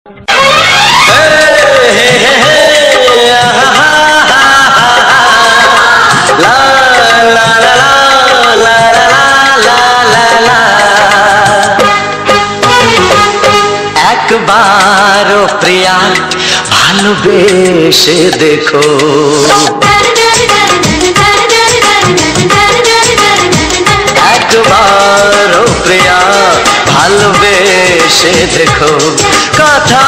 একবারও প্রিয়া ভালোবেসে দেখো, একবারও প্রিয়া ভালোবেসে দেখো। কথা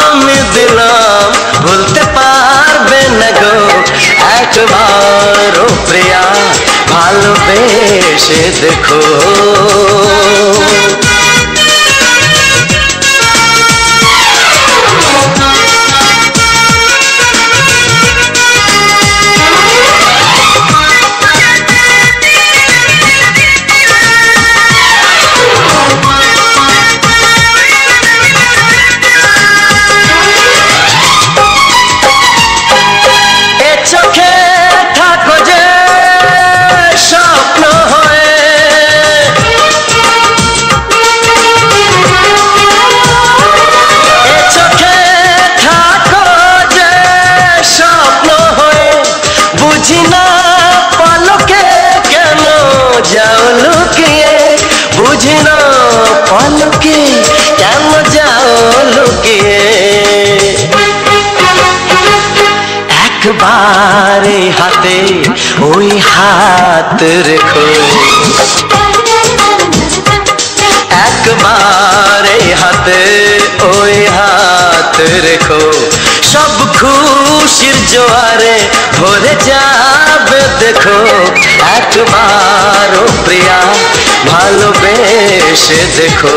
আমি দিলাম ভুলতে পারবে না গো, একবারও প্রিয়া ভালোবেসে দেখো। একবারে হাতে ওই হাত রেখো, একবারে হাতে ওই হাত রেখো। সব খুশির জোয়ারে ভরে যাবে দেখো, একবারও প্রিয়া ভালোবেসে দেখো।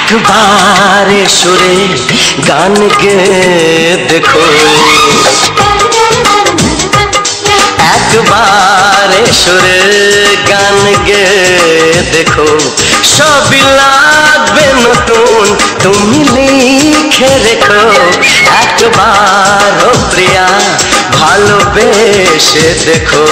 একবারে সুরে গান গে দেখো, একবারে সুরে গান গে দেখো। সবই লাগবে নতুন তুমি লিখে রেখো, একবারও প্রিয়া ভালোবেসে দেখো।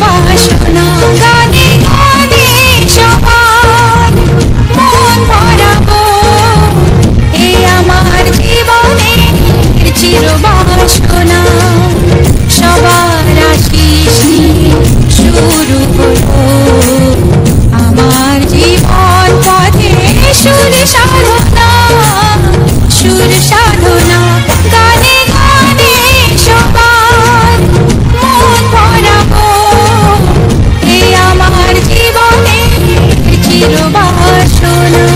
বাসনা গানে গানে সবার মন ভরাবো এ আমার জীবনের চির বাসনা সবার আশিস নিয়ে শুরু হলো আমার জীবন পথে সুর সাধনা গানে গানে সবার মন ভরাবো এ আমার জীবনের চির বাসনা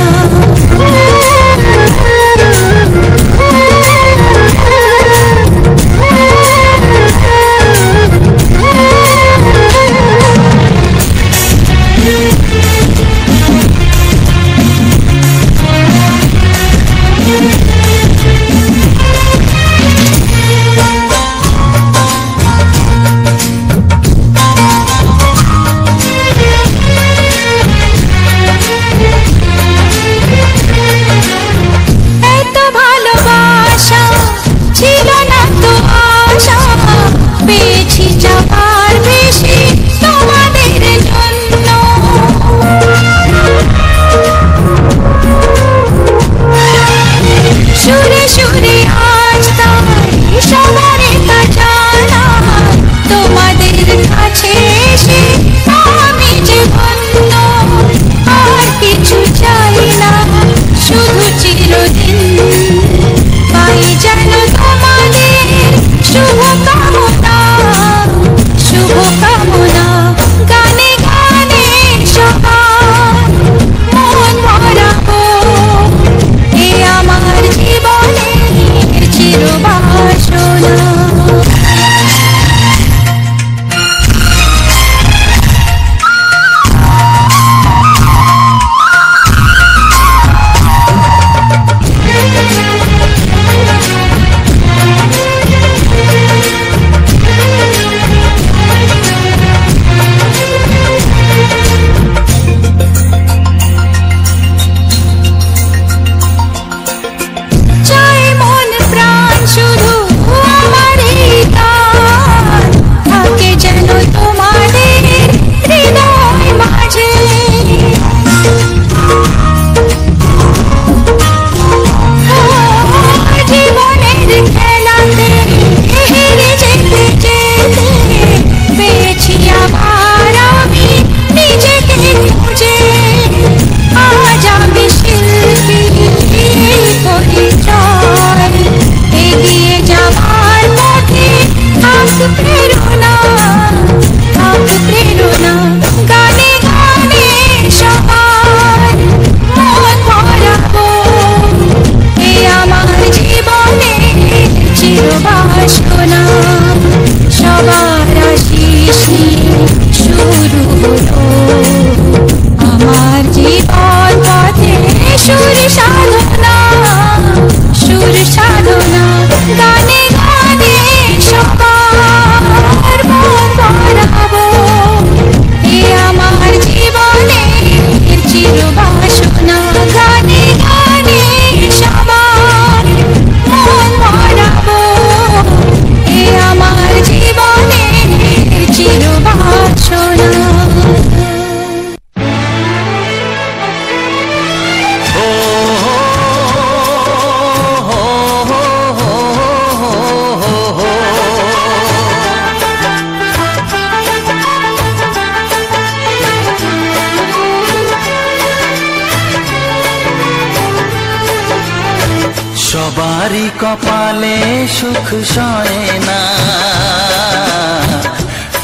সবারই কপালে সুখ সয় না,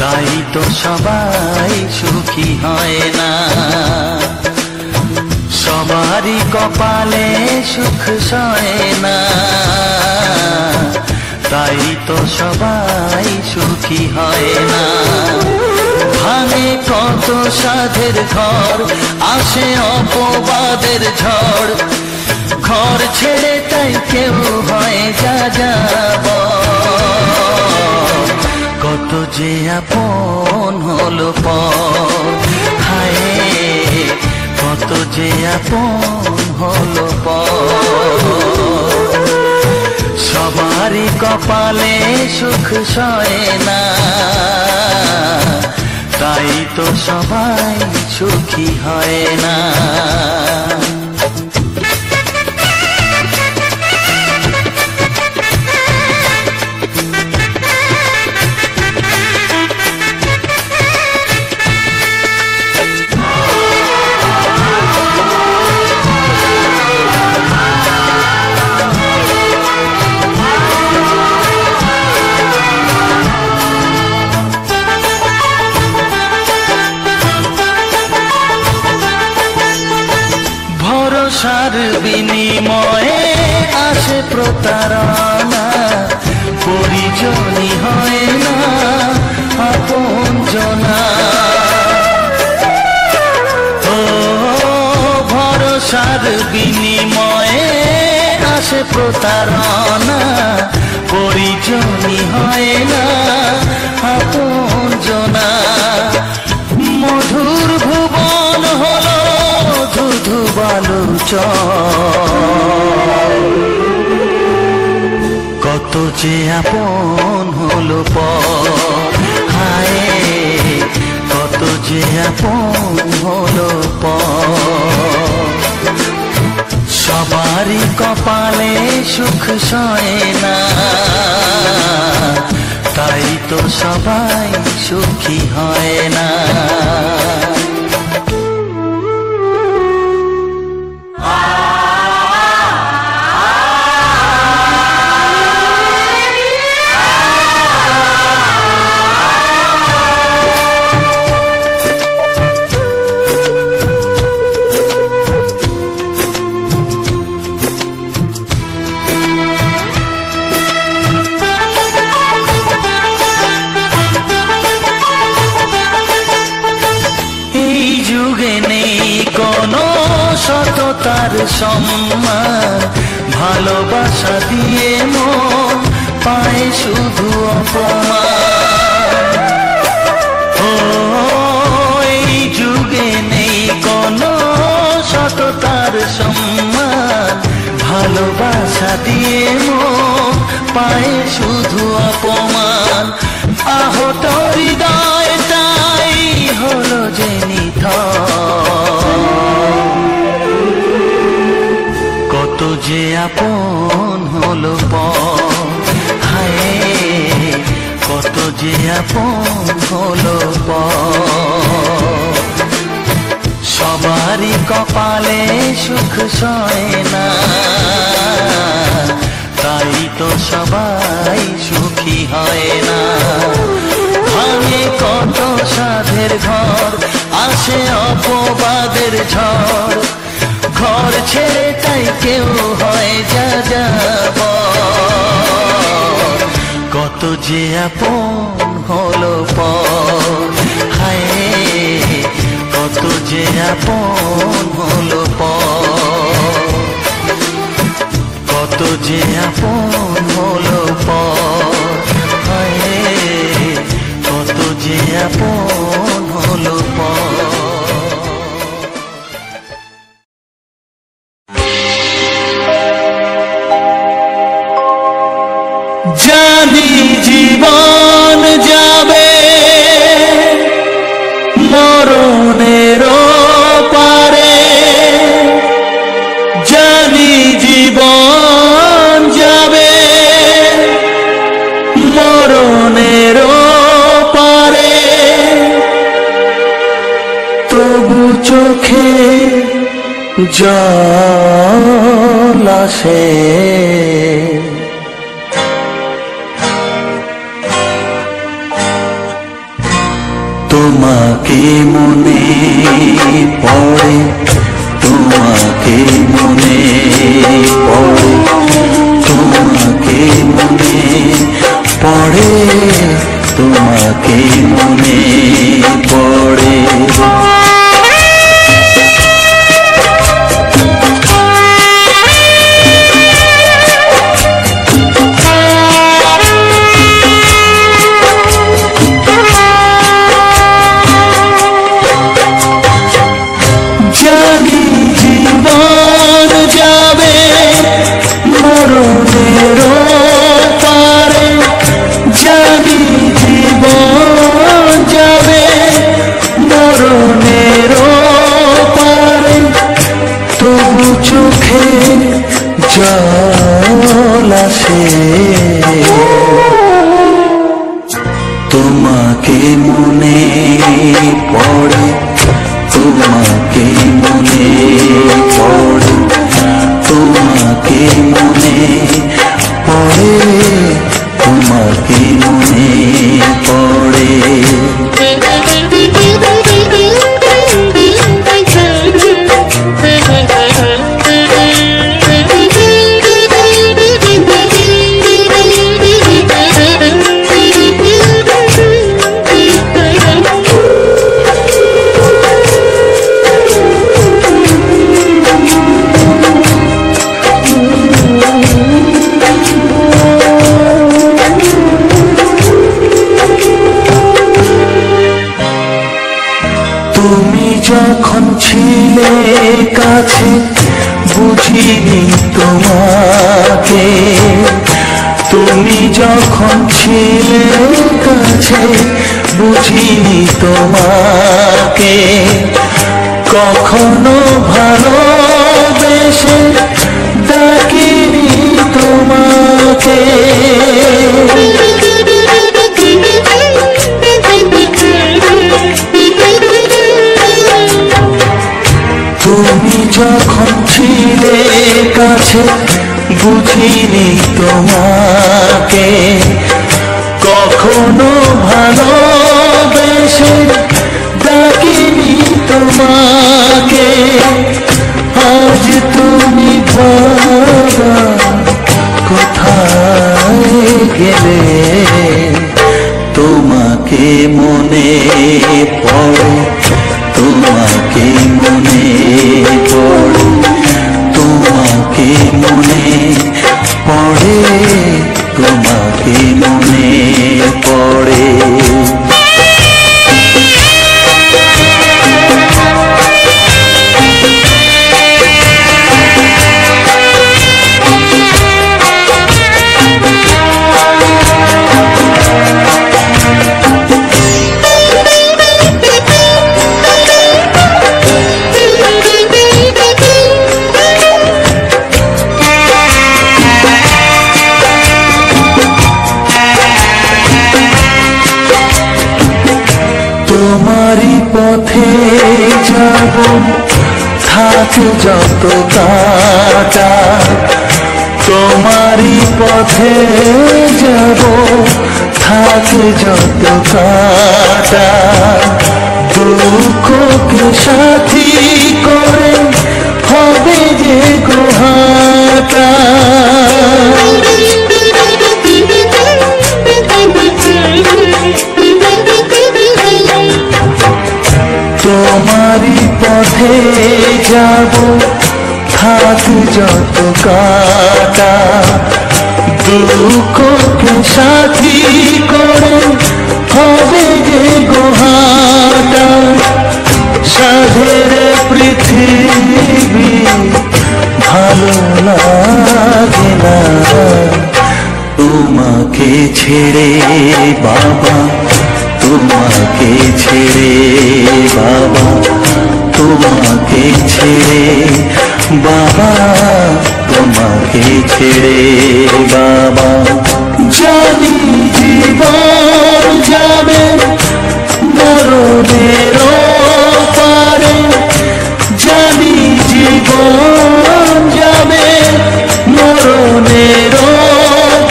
তাই তো সবাই সুখী হয় না। সবারই কপালে সুখ সয় না, তাই তো সবাই সুখী হয় না। ভাঙে কত সাধের ঘর, আসে অপবাদের ঝড়, ঘর ছেড়ে তাই কেউ হয় যা যাব। কত যে আপন হলো পর, হায় কত যে আপন হলো পর। সবারই কপালে সুখ সয় না, তাই তো সবাই সুখী হয় না। ভরসার বিনিময়ে আসে প্রতারণা, পরিজনই হয় না আপনজনা। ও ভরসার বিনিময়ে আসে প্রতারণা, পরিজনই হয় না আপনজনা। মধুর ভুবন হলো ধুধু বালুচর, কত যে আপন হলো পর, হায় কত যে আপন হলো পর। সবারই কপালে সুখ সয় না, তাই তো সবাই সুখী হয় না। সততার সম্মান, ভালোবাসা দিয়ে মন পায় শুধু অপমান। ও এই যুগে নেই কোনো সততার সম্মান, ভালোবাসা দিয়ে মন পায় শুধু অপমান। আহত হৃদয়টাই হলো যে কত যে আপন হলো পর, হায় কত যে আপন হলো পর। সবারই কপালে সুখ সয় না, তাই তো সবাই সুখী হয় না। ভাঙে কত সাধের ঘর, আসে অপবাদের ঝড়, ঘর ছেড়ে তাই কেউ হয় যা যাব। কত যে আপন হলো পর, হায় কত যে আপন হলো পর। কত যে আপন হলো পর, হায় কত যে আপন হলো পর। জানি জীবন যাবে মরণের পারে, জানি জীবন যাবে মরণের পারে, তবু চোখে জল আসে। তোমাকে মনে পড়ে, তোমাকে মনে পড়ে, তোমাকে মনে পড়ে, তোমাকে মনে পড়ে। জীবন যাবে জল আসে তোমাকে মনে পড়ে, তোমাকে মনে পড়ে, তোমাকে মনে পড়ে, তোমাকে মনে পড়ে। তুমি যখন ছিলে কাছে বুঝিনি তোমাকে, তুমি যখন ছিলে কাছে বুঝিনি তোমাকে, কখনো ভালোবেসে ডাকিনি তোমাকে। তুমি যখন ছিলে কাছে বুঝিনি তোমাকে, কখনো ভালোবেসে ডাকিনি তোমাকে। আজ তুমি বাবা কোথায় গেলে, তোমাকে মনে পড়ে, তোমাকে মনে পড়ে, তোমাকে মনে পড়ে, তোমাকে মনে পড়ে। তোমারই পথে যাব থাক যত কাটা, তোমারই পথে যাব থাক যত কাটা, দুঃখকে সাথী করে হবে যে গোহাটা। তোমারই পথে যাব থাক যত কাটা, দুঃখকে সাথী করে হবে যে গোহাটা। সাধের পৃথিবী ভালো লাগে না তোমাকে ছেড়ে বাবা, তোমাকে ছেড়ে বাবা, তোমাকে ছেড়ে বাবা, তোমাকে ছেড়ে বাবা। জানি জীবন যাবে মরণের পারে, জানি জীবন যাবে মরণের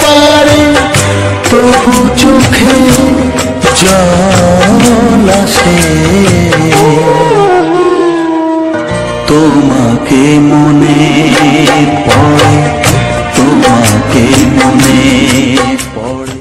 পারে, তবু চোখে জল আসে তোমাকে মনে পড়ে, তোমাকে মনে পড়ে।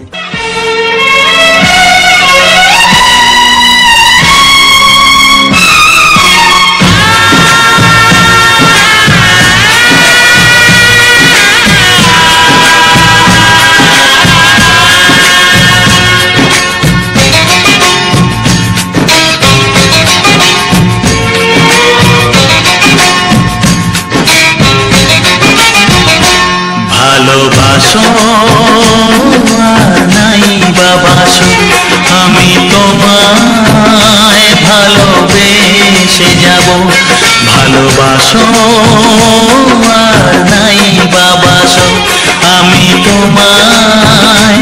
ভালোবাসো নাই বাবাসো, আমি তোমায় ভালোবেসে যাব। ভালোবাসো নাই বা বাবাসো আমি তোমায়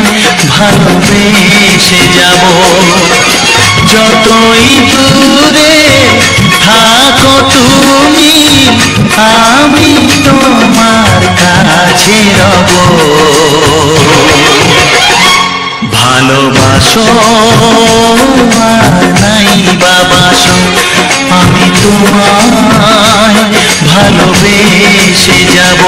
ভালোবেসে যাব যতই দূরে থাকো তুমি আমি তোমার কাছে রব ভালোবাসো আর নাই বাবাসো আমি তোমায় ভালোবেসে যাব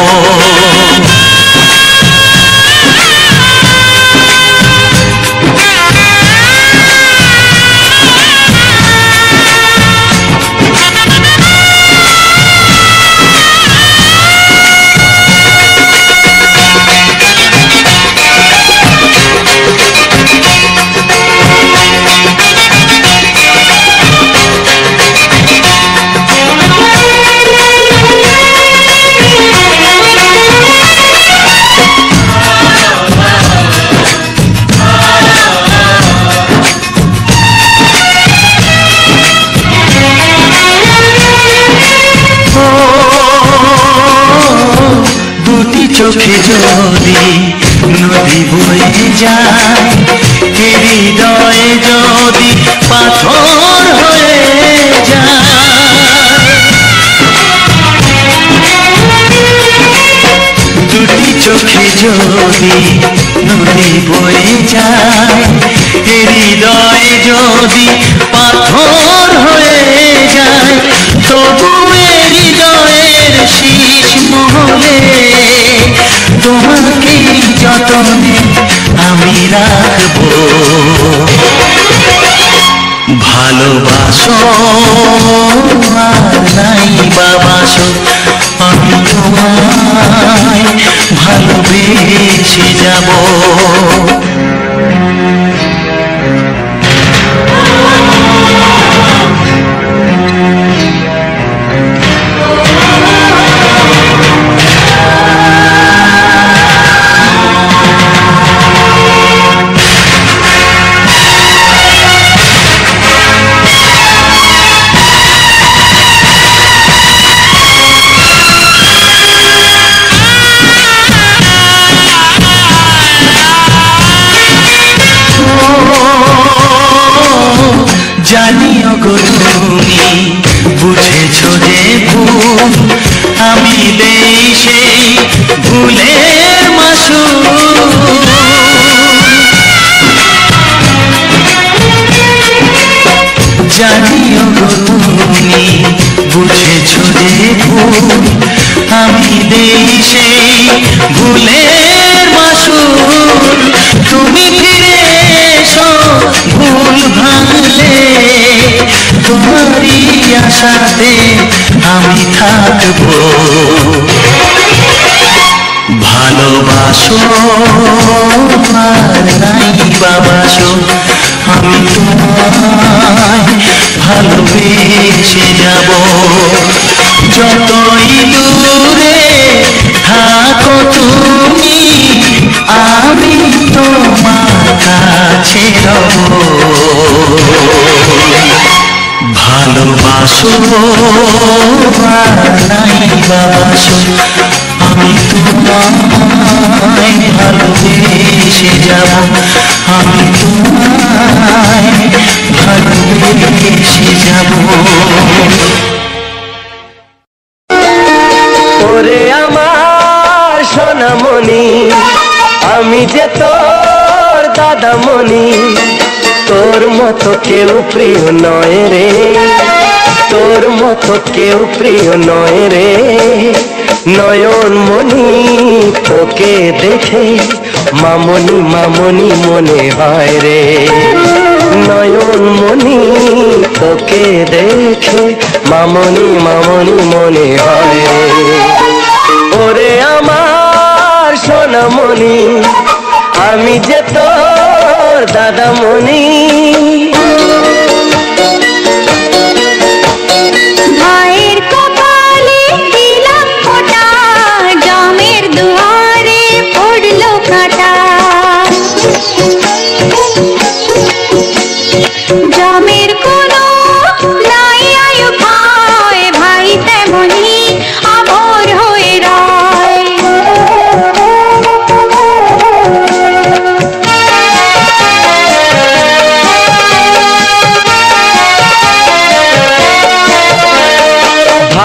চোখে যদি নদী বয়ে যায় হৃদয়ে যদি পাথর হয়ে যায় দুটি চোখে যদি নদী বয়ে যায় হৃদয়ে যদি পাথর হয়ে যায় তবু হৃদয়ের শীষ মহলে তোমাকে যতনে আমি রাখবো ভালোবাসো আর নাই বাবাসো আমি তোমায় ভালোবেসে যাব জানিও গো তুমি বুঝেছো যে ভুল আমি দেই সেই ভুলের মাসুল জানিও গো তুমি বুঝেছো যে ভুল আমি দেই সেই ভুলের মাসুল তুমি ফিরে এসো ভুল ভাঙলে তোমারই আশাতে আমি থাকবো ভালোবাসো আর নাই বাবাসো আমি তোমায় ভালোবেসে যাব যতই দূরে থাকো তুমি আমি তোমার কাছে রব ভালোবাসো আর নাই বাবাসো আমি তোমায় ভালোবেসে যাব আমি তোমায় ভালোবেসে যাব ওরে আমার সোনামণি আমি যে তোর দাদামণি তোর মতো কেউ প্রিয় নয় রে তোর মতো কেউ প্রিয় নয় রে নয়ন মণি তোকে দেখে মামনি মামনি মনে হয় রে নয়ন মণি তোকে দেখে মামনি মামনি মনে হয় রে ওরে আমার সোনামণি আমি যে তোর দাদামণি ভাইয়ের কপালে দিলাম ফোঁটা জমের দুয়ারে পড়লো কাঁটা জমের কোনো নাই আয়ু ভাই ভাই তেমনি আমর হয়ে রয়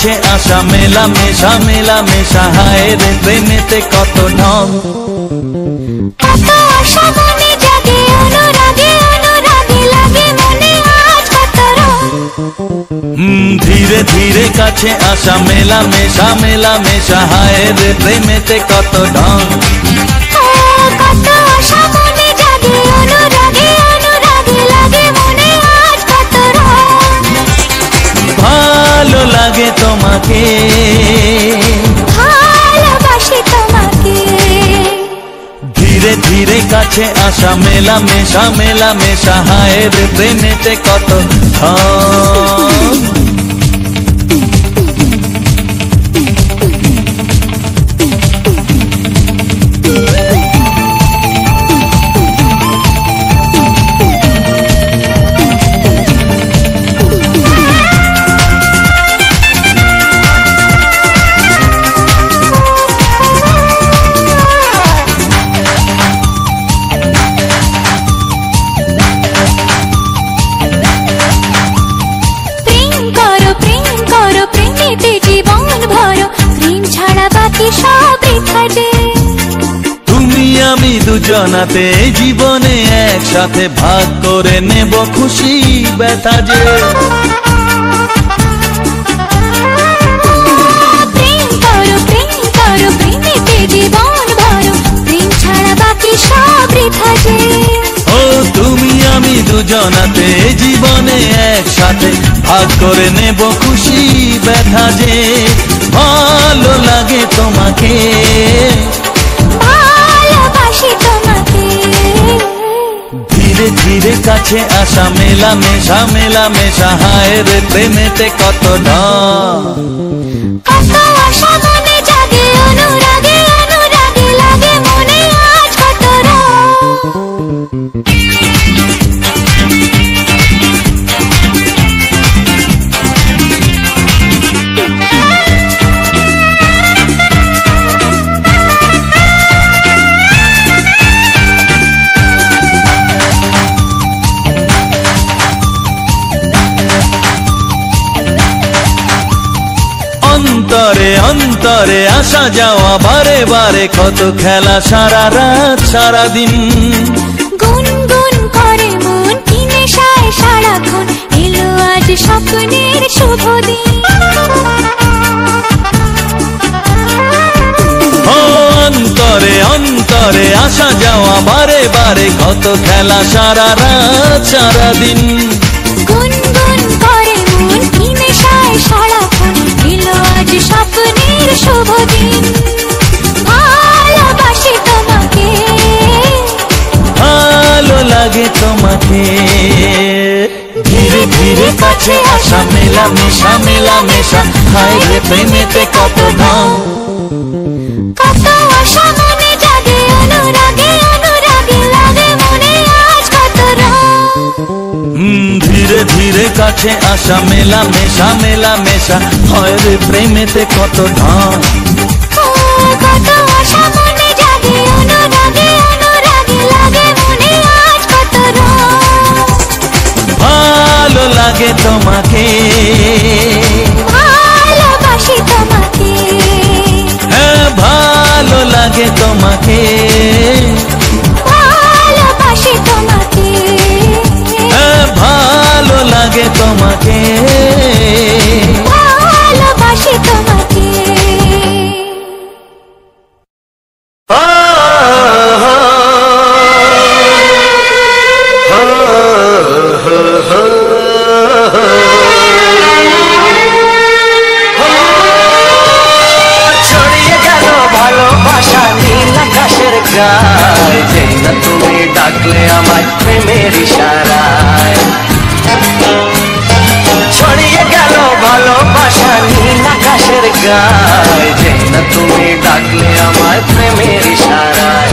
কাছে আসা মেলা মেশা হায় রে প্রেমেতে কত ঢং। কত আশা মনে জাগে অনুরাগে অনুরাগে লাগে মনে আজ কত রং। ধীরে ধীরে কাছে আসা মেলা মেশা হায় রে প্রেমেতে কত ঢং। কত আশা মনে জাগে অনুরাগে অনুরাগে লাগে মনে আজ কত রং। ভালো লাগে তোমাকে ভালোবাসি তোমাকে। ধীরে ধীরে কাছে আসা মেলা মেশা হায় রে প্রেমেতে কত ঢং। তুমি আমি দুজনাতে জীবনে একসাথে ভাগ করে নেব খুশি ব্যথা যে। প্রেম করো প্রেমেতে জীবন ভরো প্রেম ছাড়া বাকি সব বৃথা যে। ও তুমি আমি দুজনাতে জীবনে একসাথে ভাগ করে নেব খুশি ব্যথা যে। ভালো লাগে তোমাকে ভালোবাসি তোমাকে। ধীরে ধীরে কাছে আসা মেলা মেশা হায় রে প্রেমেতে কত ঢং। কত আশা মনে জাগে অনুরাগে অনুরাগে লাগে মনে আজ কত রং। অন্তরে অন্তরে আসা যাওয়া বারে বারে কত খেলা সারা রাত সারা দিন। গুনগুন করে মন কি নেশায় সারাক্ষণ এলো আজ স্বপ্নের শুভ দিন। অন্তরে অন্তরে আসা যাওয়া বারে বারে কত খেলা সারা রাত সারা দিন। গুনগুন করে মন কি নেশায় সারাক্ষণ এলো আজ স্বপ্নের শুভ দিন। ভালোবাসি তোমাকে ভালো লাগে তোমাকে। ধীরে ধীরে কাছে আসা মেলা মেশা হায় রে প্রেমেতে কত ঢং। কত আশা মনে জাগে অনুরাগে অনুরাগে লাগে মনে আজ কত রং। ধীরে ধীরে কাছে আসা মেলা মেশা হয় রে প্রেমেতে কত ঢং। কত আশা মনে জাগে অনুরাগে অনুরাগে লাগে মনে আজ কত রং। ভালো লাগে তোমাকে ভালোবাসি তোমাকে। হ্যাঁ ভালো লাগে তোমাকে ভালোবাসি তোমাকে। হ্যাঁ ভালো লাগে তোমাকে ভালোবাসি তোমাকে। ছড়িয়ে গেল ভালোবাসা নীল আকাশের গায়, যেই না তুমি ডাকলে আমার প্রেমের ইশারায়। ছড়িয়ে গেল ভালোবাসা নীল আকাশের গায়, যেই না তুমি ডাকলে আমার প্রেমের ইশারায়।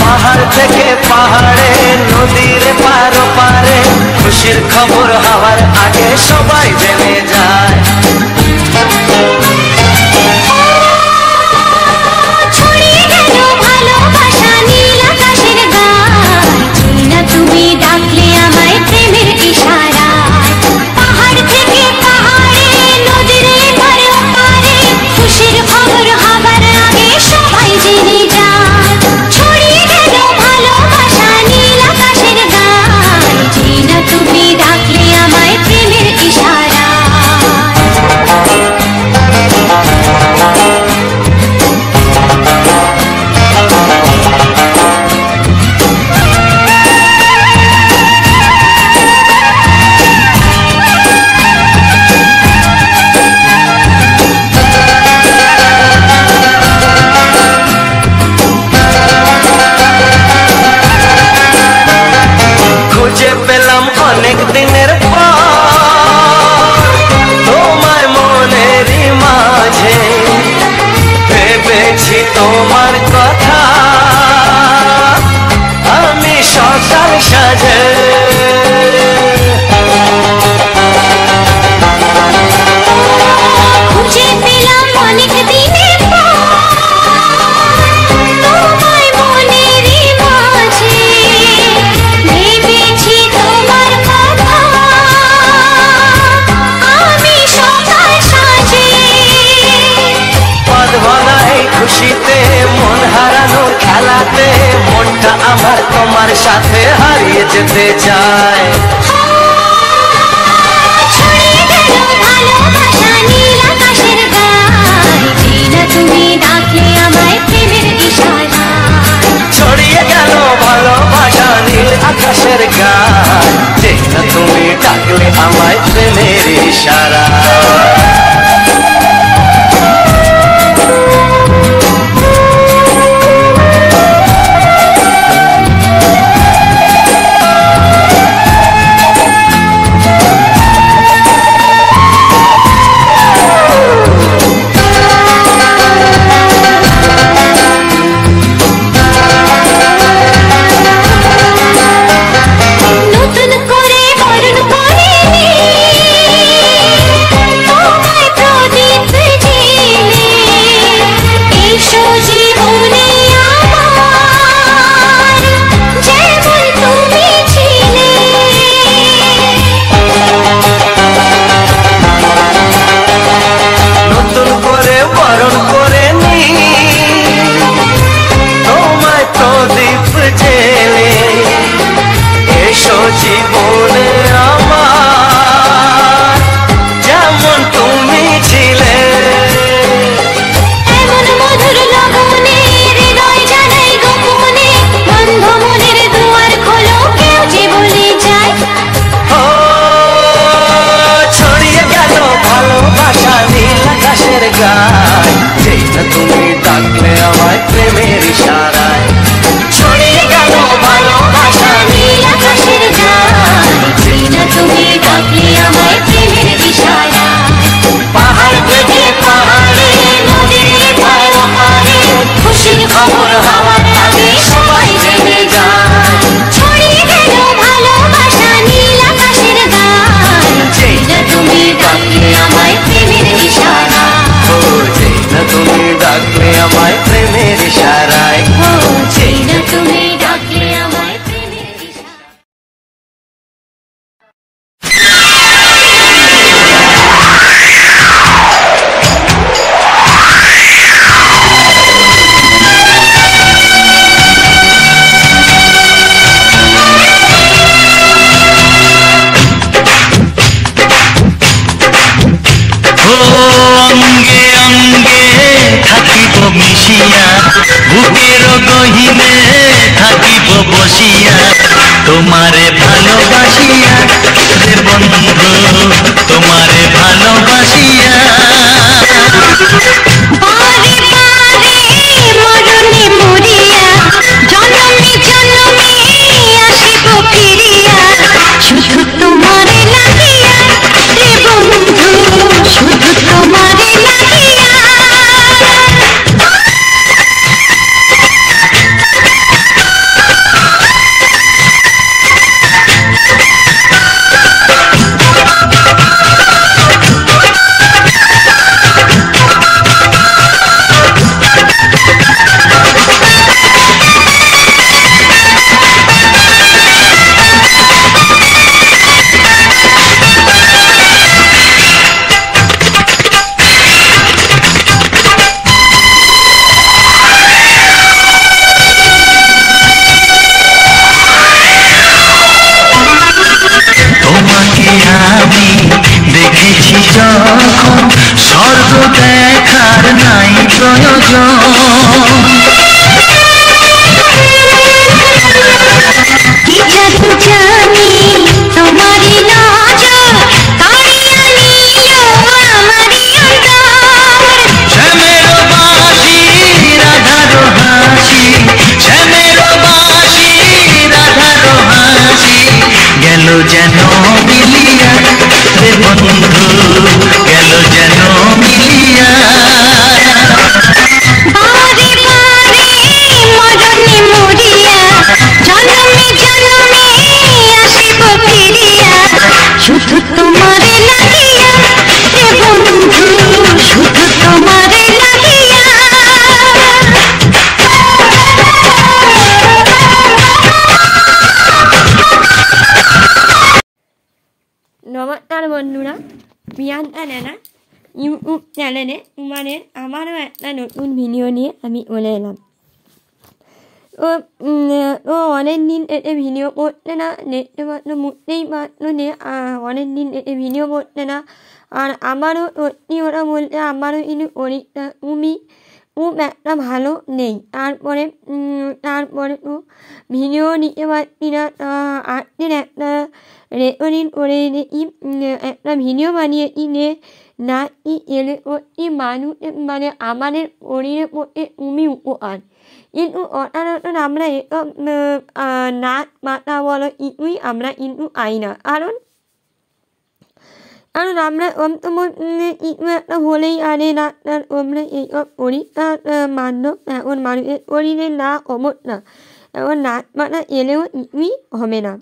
পাহাড় থেকে পাহাড়ে নদীর পারো পারে খুশির খবর হওয়ার আগে সবাই জেনে যায়। ছড়িয়ে গেল ভালোবাসা নীল আকাশের গায়, যেই না তুমি ডাকলে আমায় প্রেমের ইশারায়। পাহাড় থেকে পাহাড়ে নদীর পারে খুশিতে মন হারানোর খেলাতে মনটা আমার তোমার সাথে হারিয়ে যেতে চায়। ছড়িয়ে গেল ভালোবাসা নীল আকাশের গায়, যেই না তুমি ডাকলে আমায় প্রেমের ইশারায়। জীবনে আমার যেমন তুমি ছিলে, এমন মধুর লগনে হৃদয় জানাই গোপনে, বন্ধ মনের দুয়ার খোলো, কেউ যে বলে যায়। ও ছড়িয়ে গেল ভালোবাসা নীল আকাশের গায়, যেই না তুমি ডাকলে আমায় প্রেমের ইশারায়। ছড়িয়ে গেল ভালোবাসা নীল আকাশের গায়, যেই না তুমি ডাকলে আমায় প্রেমের ইশারায়। পাহাড় থেকে পাহাড়ে নদীর ধার পারে খুশির খবর হওয়ার আগে সবাই জেনে যায়। ছড়িয়ে গেল ভালোবাসা নীল আকাশের গায়, যেই না তুমি ডাকলে আমায় প্রেমের ইশারায়। ও যেই না তুমি ডাকলে আমায় প্রেমের ইশারায়। ও যেই না তুমি ডাকলে আমায় প্রেমের ইশারায়। অঙ্গে অঙ্গে থাকিব মিশিয়া, বুকের গহিনে থাকিব বসিয়া, তোমারে ভালোবাসিয়া রে বন্ধু, তোমারে ভালোবাসিয়া। বারে বারে মরণে মরিয়া, জনমে জনমে আসিব ফিরিয়া, শুধু তোমারে লাগিয়া রে বন্ধু, শুধু তোমারে লাগিয়া। তোমাকে আমি দেখেছি যখন, স্বর্গ দেখার নাই প্রয়োজন। কি জাদু জানি তোমারি নজর, কাড়িয়া নিল আমারি অন্তর। শ্যামের বাঁশি রাধার হাসি, শ্যামের বাঁশি রাধার হাসি, গেল যেন মিলিয়া রে বন্ধু, গেল যেন মিলিয়া। বারে বারে মরণে মরিয়া, জনমে জনমে আসিব ফিরিয়া, শুধু তোমারে লাগিয়া রে বন্ধু, শুধু তোমারে লাগিয়া। নমস্কার বন্ধুরা, প্রিয়াঙ্কা নানা ইউটিউব চ্যানেলে মানে আমারও একটা নতুন ভিডিও নিয়ে আমি চলে এলাম। ও অনেক দিন এতে ভিডিও করতে না, দেখতে পারতো মুখতেই পারতো যে অনেক দিন এতে ভিডিও করতে না। আর আমারও সত্যি ওরা বলতে আমারও কিন্তু শরীরটা খুব একটা ভালো নেই। তারপরে তো ভিডিও দিতে পারছি না। আজকের একটা রেকর্ডিং করে দেখি, একটা ভিডিও বানিয়েছি যে নাচি এলে সত্যি মানুষ মানে আমাদের শরীরের পক্ষে খুবই উপকার। কিন্তু সাধারণত আমরা এসব নাচ মাথা বলো কিছুই আমরা কিন্তু পাই না। কারণ আমরা কিছু একটা হলেই আরে ডাক্তার আমরা এইসব করি। মানব এখন মানুষের শরীরে না অবস্থা, এখন নাচ মাথা এলেও কিছুই হবে না।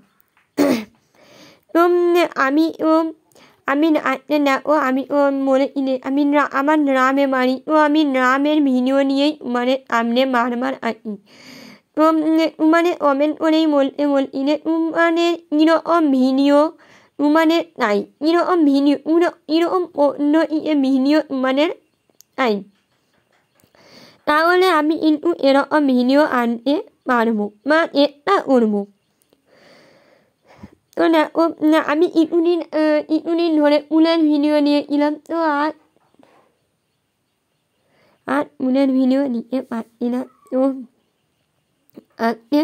তো আমি আজকে দেখো আমি বলেছি আমি আমার গ্রামে বাড়ি, তো আমি গ্রামের ভিডিও নিয়েই মানে সামনে বারবার আসি। তো মানে কমেন্ট করেই বলছি যে মানে কীরকম ভিডিও মানে চাই, কীরকম ভিডিও কীরকম অন্য ভিডিও মানে চাই, তাহলে আমি কিন্তু এরকম ভিডিও আনতে পারবো বা চেষ্টা করবো। তো দেখো আমি কিছুদিন ধরে উলের ভিডিও দিয়েছিলাম, তো আর উলের ভিডিও দিতে পারছি না। তো আজকে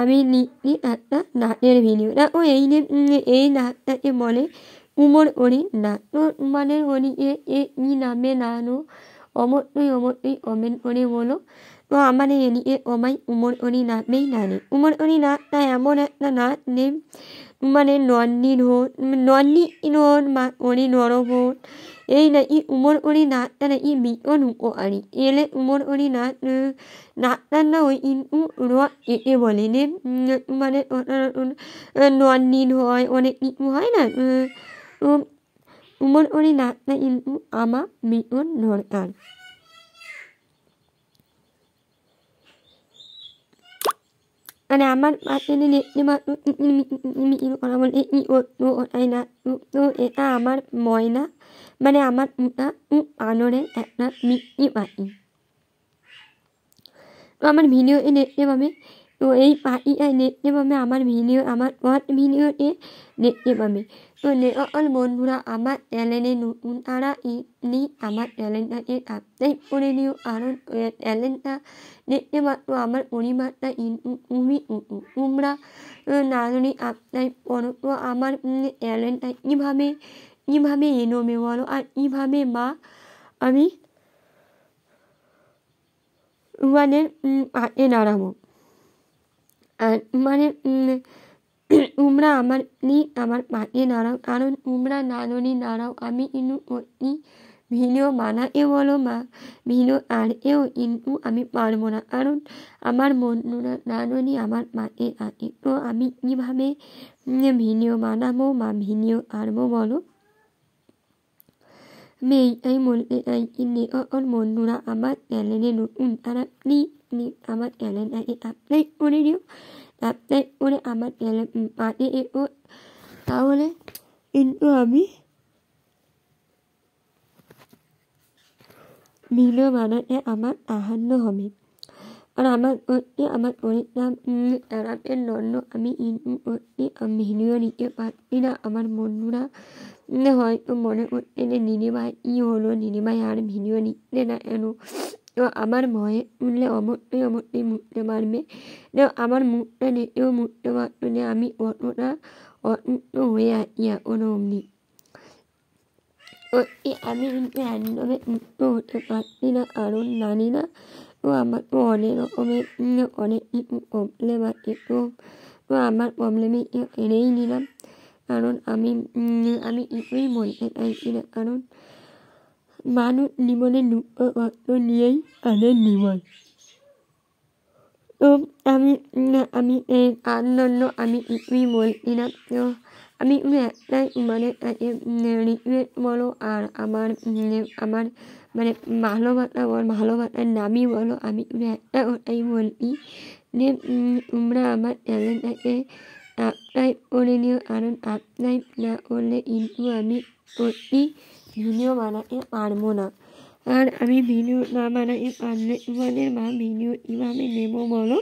আমি নিচ্ছি একটা নাচের ভিডিও। দেখো এই নাচটাকে বলে উমর অরি নাচ। তো উমানের অরিকে এই নামে নানো অবশ্যই কমেন্ট করে বলো। তো আমাদের এদিকে সবাই উমর অরি নামেই জানে। উমর অরি নাচটা এমন একটা নাচ যে মানে নন্দির হোক অরি নরভোট এই নাকি উমর অরি নাচটা নাকি ভীষণ উপকারী। এলে উমর অরি নাচটার না ওই কিন্তু রথ একে বলে যে মানে নন্দির হয় অনেক কিছু হয় না। উমর অরি নাচটা কিন্তু আমার ভীষণ দরকার। মানে আমার পাশে দেখতে পাচ্ছ কথা বলে ওটাই না। তো এটা আমার ময়না মানে আমার আনরের একটা মিষ্টি পাখি। তো আমার ভিডিওতে দেখতে পাবে, তো এই পাখিটাই দেখতে পাবে আমার শর্ট ভিডিওতে দেখতে পাবে। তো সকল বন্ধুরা আমার চ্যানেলে নতুন তারা আমার চ্যানেলটাকে সাবস্ক্রাইব করে দিও। কারণ চ্যানেলটা দেখতে পাচ্ছ আমার পরিবারটা কিন্তু খুবই তোমরা নাগরিক সাবস্ক্রাইব করো। তো আমার চ্যানেলটা কীভাবে এগোবে বলো, আর কীভাবে আমি তোমাদের পাশে দাঁড়াবো। আর মানে তোমরা আমার পাশে দাঁড়াও, কারণ তোমরা না যদি দাঁড়াও আমি কিন্তু ভিডিও বানাতে বলো বা ভিডিও আনতেও কিন্তু আমি পারবো না। কারণ আমার বন্ধুরা না যদি আমার পাশে থাকে তো আমি কীভাবে ভিডিও বানাবো বা ভিডিও আনবো বলো। আমি এইটাই বলতে চাইছি যে সকল বন্ধুরা আমার চ্যানেলে নতুন তারা প্লিজ আমার চ্যানেলটাকে সাবস্ক্রাইব করে দিও। সাবস্ক্রাইব করে আমার চ্যানেল পাশে এসো, তাহলে কিন্তু আমি ভিডিও বানাতে আমার সাহায্য হবে। আর আমার শরীরটা খারাপের জন্য আমি ভিডিও দিতে পারছি না। আমার বন্ধুরা হয়তো মনে করছে যে দিদিভাই কী হলো, দিদিভাই আর ভিডিও দিচ্ছে না কেন। তো আমার ভয়ে শুনলে অবশ্যই মুখতে পারবে। তো আমার মুখটা দেখেও মুখতে পারতো যে আমি অতটা অসুস্থ হয়ে আছি এখনো অবধি। আমি কিন্তু একদমই সুস্থ হতে পারছি না, কারণ জানি না। তো আমার তো অনেক রকমের অনেক কিছু প্রবলেম আছে। তো আমার প্রবলেমে এনেই নিলাম, কারণ আমি কিছুই বলতে চাইছি না। কারণ মানুষ জীবনে দুঃখ কষ্ট নিয়েই তাদের জীবন। তো আমি তার জন্য আমি কিছুই বলছি না। তো আমি একটাই মানে রিকোয়েস্ট বলো আর আমার মানে ভালোবাসার নামই বলো, আমি একটা ওটাই বলছি যে তোমরা আমার চ্যানেলটাকে সাবস্ক্রাইব করে নিও। কারণ সাবস্ক্রাইব না করলে কিন্তু আমি সত্যি ভিডিও বানাতে পারবো না। আর আমি ভিডিও না বানাতে পারলে তোমাদের মা ভিডিও কীভাবে নেবো বলো?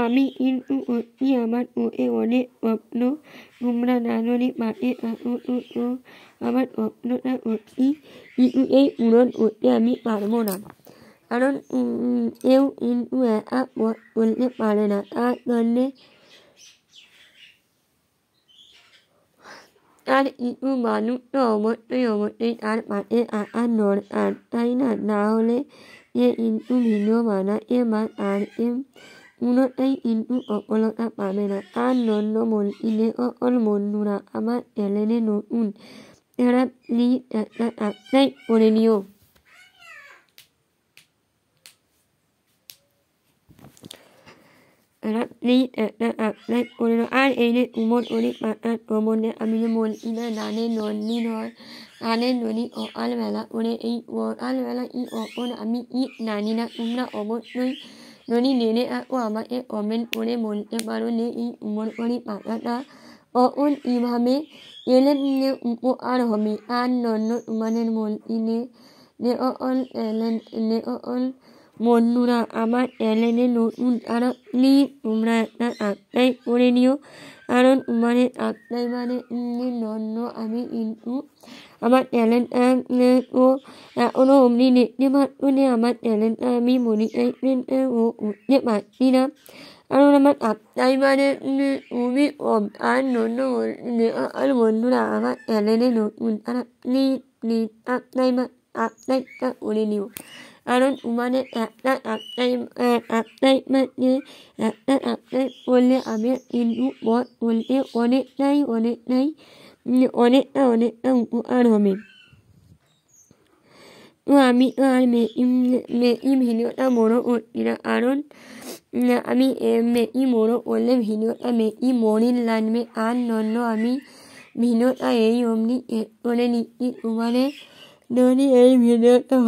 আমি কিন্তু সত্যি আমার অনেক স্বপ্ন, তোমরা জানোনি পাশে তো আমার স্বপ্নটা সত্যি, কিন্তু এই পূরণ করতে আমি পারবো না, কারণ কেউ কিন্তু একা পথ চলতে পারে না। তার জন্যে তার কিছু মানুষ তো অবশ্যই তার পাশে থাকার দরকার, তাই না? না হলে সে কিন্তু ভিডিও বানাতে বা তারকে পুরোটাই কিন্তু সফলতা পাবে না। তার জন্য বলছি যে সকল বন্ধুরা আমার চ্যানেলে নতুন, তারা প্লিজ একটা সাবস্ক্রাইব করে নিও। প্লিজ একটা সাবস্ক্রাইব করে নিও। আর এই যে উমর অনেক পাতার কমনে আমি যে বলছি না গানের নন্দিন হয়, গানের নদী সকালবেলা করে এই সকালবেলা কি কখন আমি কি জানি না, তোমরা অবশ্যই যদি জেনে থাকো আমাকে কমেন্ট করে বলতে পারো যে এই উমর করে পাতাটা কখন কীভাবে এলে উপকার হবে। আর জন্য তোমাদের বলছি যে সকল বন্ধুরা আমার চ্যানেলে নতুন, তারা প্লিজ তোমরা একটা সাবস্ক্রাইব করে নিও, কারণ তোমাদের সাবস্ক্রাইবারের জন্য আমি কিন্তু আমার চ্যানেলটা তো এখনও অমনি দেখতে পাচ্ছ যে আমার চ্যানেলটা আমি মনিটাইজেশন করতে পারছি না, কারণ আমার সাবস্ক্রাইবারের খুবই কম। আর জন্য আর বন্ধুরা আমার চ্যানেলে নতুন, তারা প্লিজ সাবস্ক্রাইবটা করে নিও, কারণ তোমাদের একটা সাবস্ক্রাইব করলে আমি কিন্তু পথ বলতে অনেকটাই উপকার হবে। তো আমি আর মেকি ভিডিওটা বড় করছি না, কারণ আমি মেকি বড় করলে ভিডিওটা মেকি বোরিং লাগবে। আর জন্য আমি ভিডিওটা এই অমনি করে নিচ্ছি। তোমাদের যদি এই ভিডিওটা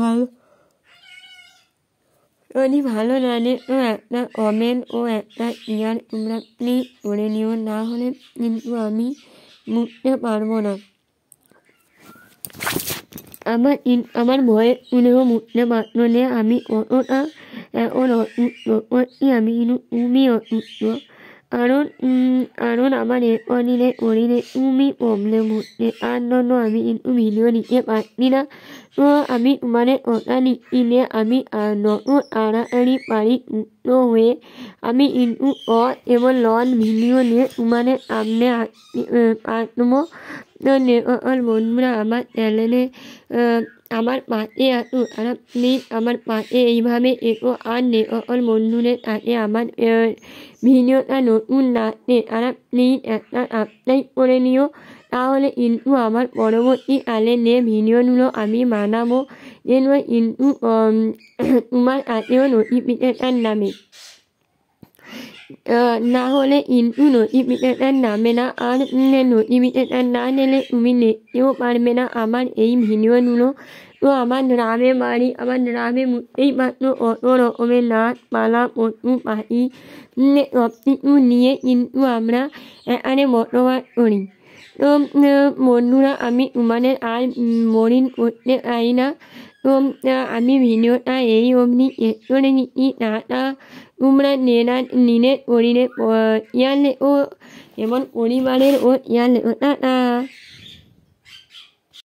যদি ভালো লাগে তো একটা কমেন্ট ও একটা শেয়ার তোমরা প্লিজ করে নিও, না হলে কিন্তু আমি বুঝতে পারবো না। আমার ভয়ে শুনেও বুঝতে পারলো যে আমি কতটা এখন অসুস্থ, আমি কিন্তু তুমি অসুস্থ, কারণ আমার শরীরে তুমি প্রবলেম হচ্ছে, তার জন্য আমি কিন্তু ভিডিও নিতে পারছি না। তো আমি তোমাদের কথা নিচ্ছি যে আমি নতুন তাড়াতাড়ি পারি সুস্থ হয়ে আমি কিন্তু এবং লং ভিডিও নিয়ে তোমাদের সামনে আসবো। বন্ধুরা আমার চ্যানেলে আমার পাশে আসো, তারা প্লিজ আমার পাশে এইভাবে এসো। আর বন্ধুদের সাথে আমার ভিডিওটা নতুন লাগছে, তারা প্লিজ একটা সাবস্ক্রাইব করে নিও, তাহলে কিন্তু আমার পরবর্তী কালে যে ভিডিওগুলো আমি বানাবো যেন কিন্তু তোমার কাছেও নোটিফিকেশান নামে, না হলে কিন্তু নোটিফিকেশান নামে না। আর নোটিফিকেশান না নিলে তুমি দেখতেও পারবে না আমার এই ভিডিওগুলো। তো আমার গ্রামে বাড়ি, আমার গ্রামে বুঝতেই পারছো কত রকমের নাচ পালা পশু পাখি সব কিছু নিয়ে কিন্তু আমরা এখানে বসবাস করি। তো বন্ধুরা আমি তোমাদের আর বোরিং করতে চাই না, তো আমি ভিডিওটা এই অবধি শেষ করে নিচ্ছি। টাটা। তোমরা নিজের শরীরে খেয়াল রেখো এবং পরিবারের ও খেয়াল রেখো। টাটা।